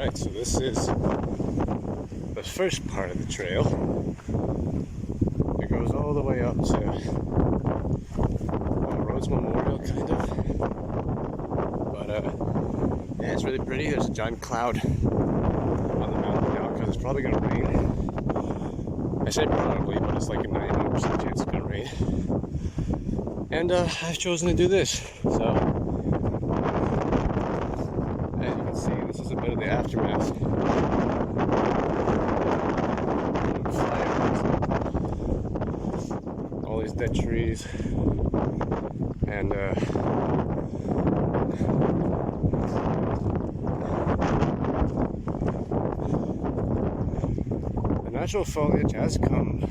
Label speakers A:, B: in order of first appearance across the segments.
A: Alright, so this is the first part of the trail. It goes all the way up to Rhodes Memorial, kind of. But yeah, it's really pretty. There's a giant cloud on the mountain now because it's probably gonna rain. I say probably, but it's like a 99% chance it's gonna rain. And I've chosen to do this. So as you can see, this is a bit of the aftermath. All these dead trees and the natural foliage has come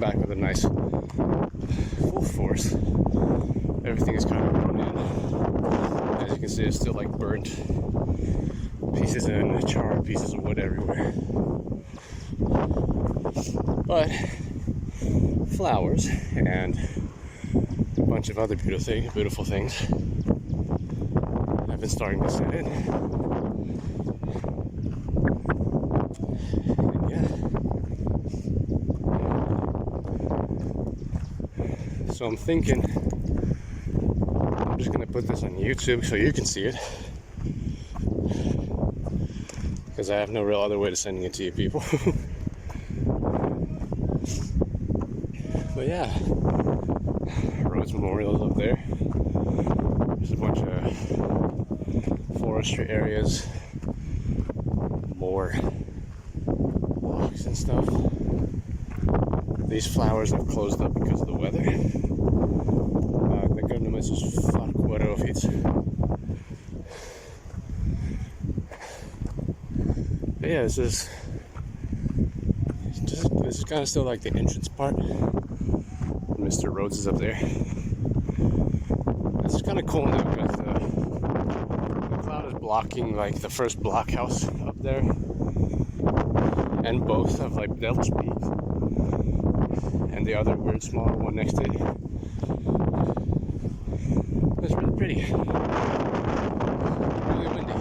A: back with a nice full force. Everything is kind of grown in. As you can see, it's still like burnt pieces and charred pieces of wood everywhere. But flowers and a bunch of other beautiful things have been starting to set in. And yeah. So I'm thinking I'm just gonna put this on YouTube so you can see it, because I have no real other way to sending it to you people. But yeah, Rhodes Memorial is up there. There's a bunch of forestry areas, more walks and stuff. These flowers have closed up because of the weather. The government is just farkwarofits. But yeah, this is kind of still like the entrance part. Mr. Rhodes is up there. This is kind of cool now because the cloud is blocking like the first blockhouse up there, and both of like Devil's Peak and the other weird smaller one next to it. It's really pretty. Really windy.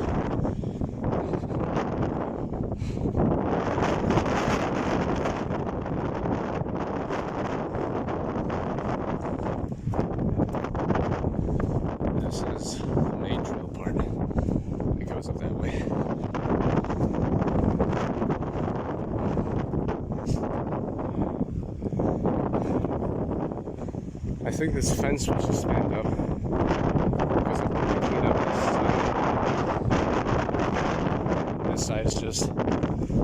A: This is the main trail part. It goes up that way. I think this fence will just stand up because I'm going to clean up this side. This side is just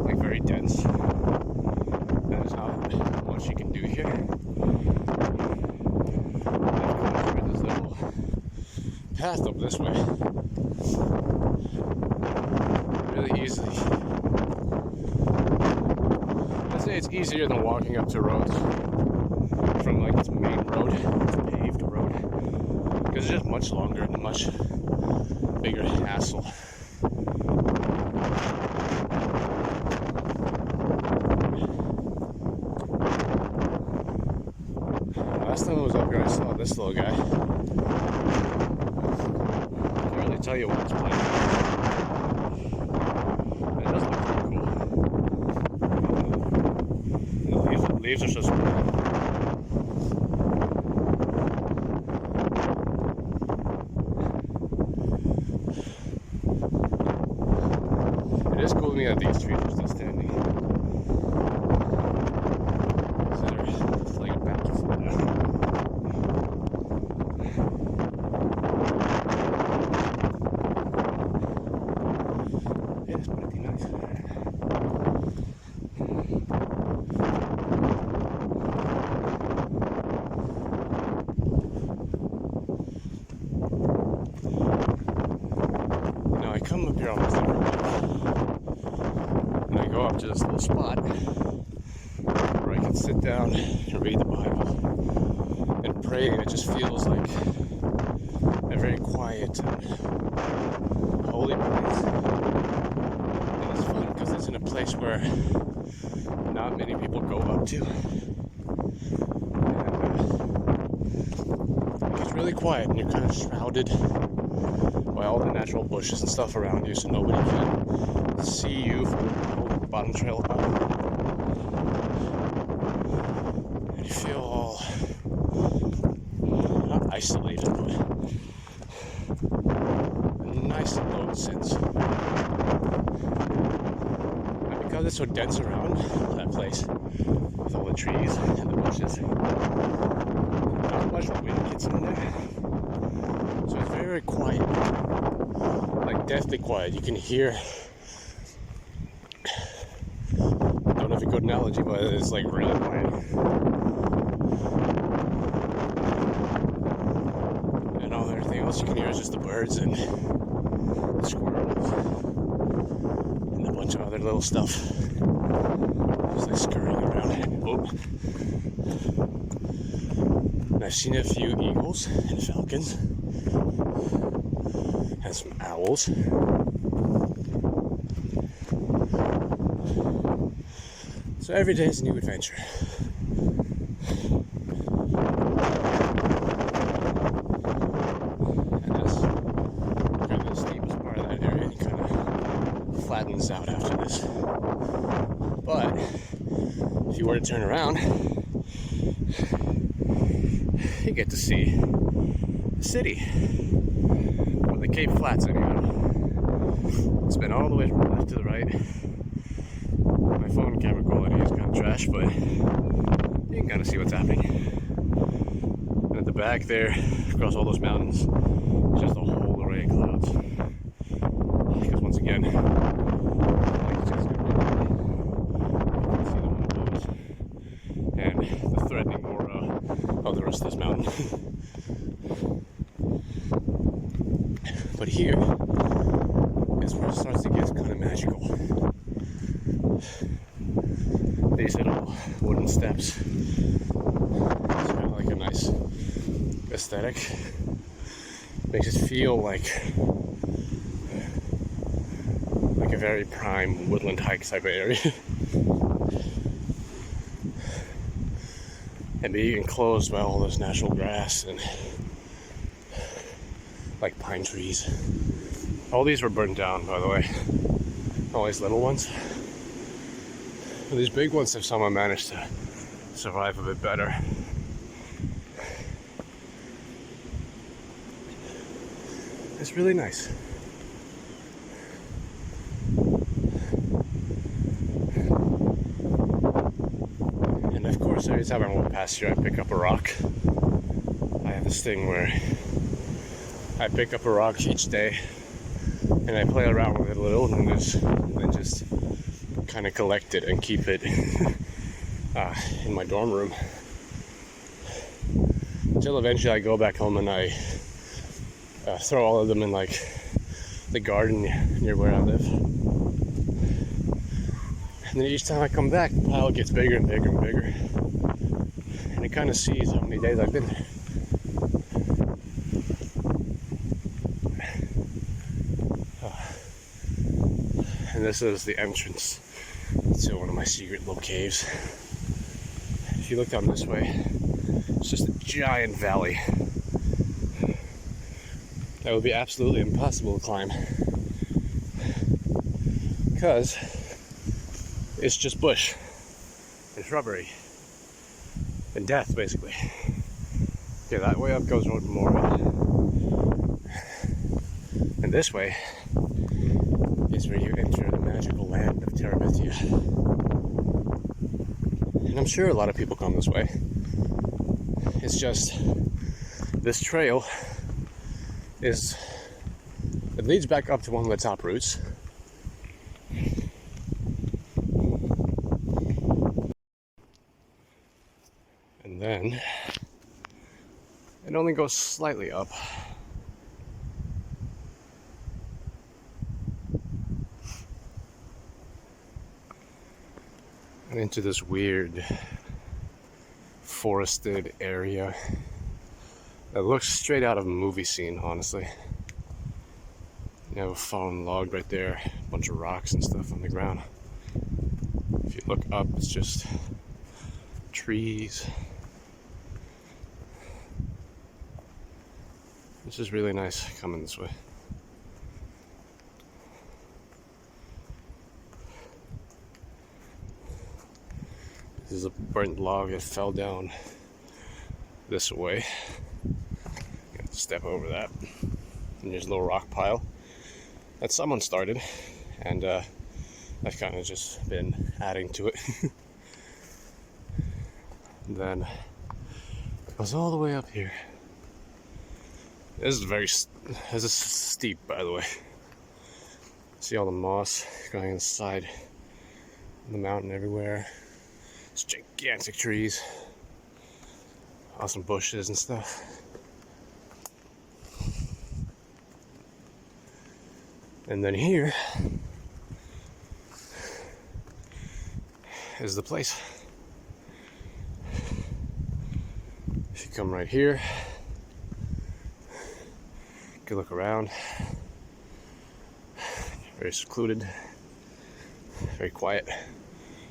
A: like very dense. That is not much you can do here. There's this little path up this way really easily. I'd say it's easier than walking up to Rhodes from like its main road, its paved road, because it's just much longer and much bigger hassle. Last time I was up here, I saw this little guy. I can't really tell you what it's playing. It does look pretty cool. The leaves are so small. It is cool to me that these trees are still standing. So it's like a battlefield now. Yeah, it's pretty nice. Now I come up here almost every week. And I go up to this little spot where I can sit down and read the Bible and pray, and it just feels like a very quiet and holy place. And it's fun because it's in a place where not many people go up to. And it gets really quiet and you're kind of shrouded by all the natural bushes and stuff around you, so nobody can see you from the bottom trail up. And you feel all not isolated, but a nice low sense. And because it's so dense around that place, with all the trees and the bushes, not much wind gets in there. So it's very, very quiet. Like deathly quiet. You can hear, I don't know if a good analogy, but it's like really quiet. And all everything else you can hear is just the birds and the squirrels and a bunch of other little stuff just like scurrying around. Oh. And I've seen a few eagles and falcons and some owls. So every day is a new adventure. And this kind of the steepest part of that area, it kind of flattens out after this. But if you were to turn around, you get to see the city, or the Cape Flats anyhow. It's been all the way from the left to the right. My phone camera quality is kind of trash, but you can kind of see what's happening. And at the back there, across all those mountains, it's just a whole array of clouds. Because once again, like it's just gonna be, you can see the windows and the threatening aura of the rest of this mountain. But here is where it starts to get kind of magical. These little wooden steps. It's kind of like a nice aesthetic. Makes it feel like a very prime woodland hike type of area. And being enclosed by all this natural grass and like pine trees. All these were burned down, by the way. All these little ones. But these big ones have somehow managed to survive a bit better. It's really nice. And of course, every time I walk past here, I pick up a rock. I have this thing where I pick up a rock each day and I play around with it a little and then just kind of collect it and keep it in my dorm room until eventually I go back home and I throw all of them in like the garden near where I live. And then each time I come back, the pile gets bigger and bigger and bigger, and it kind of sees how many days I've been there. And this is the entrance to one of my secret little caves. If you look down this way, it's just a giant valley that would be absolutely impossible to climb because it's just bush and shrubbery and death, basically. Okay, that way up goes Road Memorial, and this way is where you enter the magical land of Terabithia. And I'm sure a lot of people come this way. It's just this trail it leads back up to one of the top routes. And then it only goes slightly up. And into this weird forested area that looks straight out of a movie scene, honestly. You have a fallen log right there, a bunch of rocks and stuff on the ground. If you look up, it's just trees. This is really nice coming this way. This is a burnt log that fell down this way. You have to step over that. And there's a little rock pile that someone started, and I've kind of just been adding to it. Then it goes all the way up here. This is steep, by the way. See all the moss growing inside the mountain everywhere. It's gigantic trees, awesome bushes and stuff. And then here is the place. If you come right here, you can look around. Very secluded, very quiet.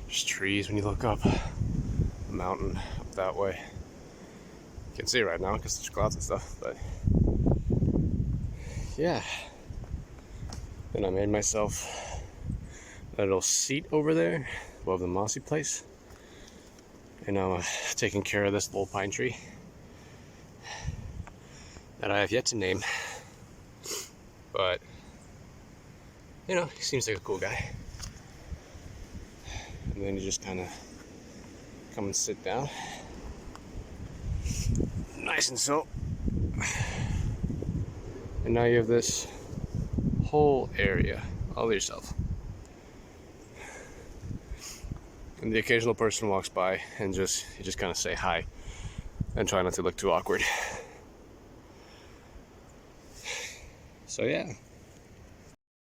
A: There's trees when you look up. The mountain up that way. You can't see it right now because there's clouds and stuff, but yeah. Then I made myself a little seat over there above the mossy place, and I'm taking care of this little pine tree that I have yet to name, but you know, he seems like a cool guy. And then you just kind of come and sit down, nice and so, and now you have this whole area all to yourself. And the occasional person walks by and you just kind of say hi and try not to look too awkward. So yeah.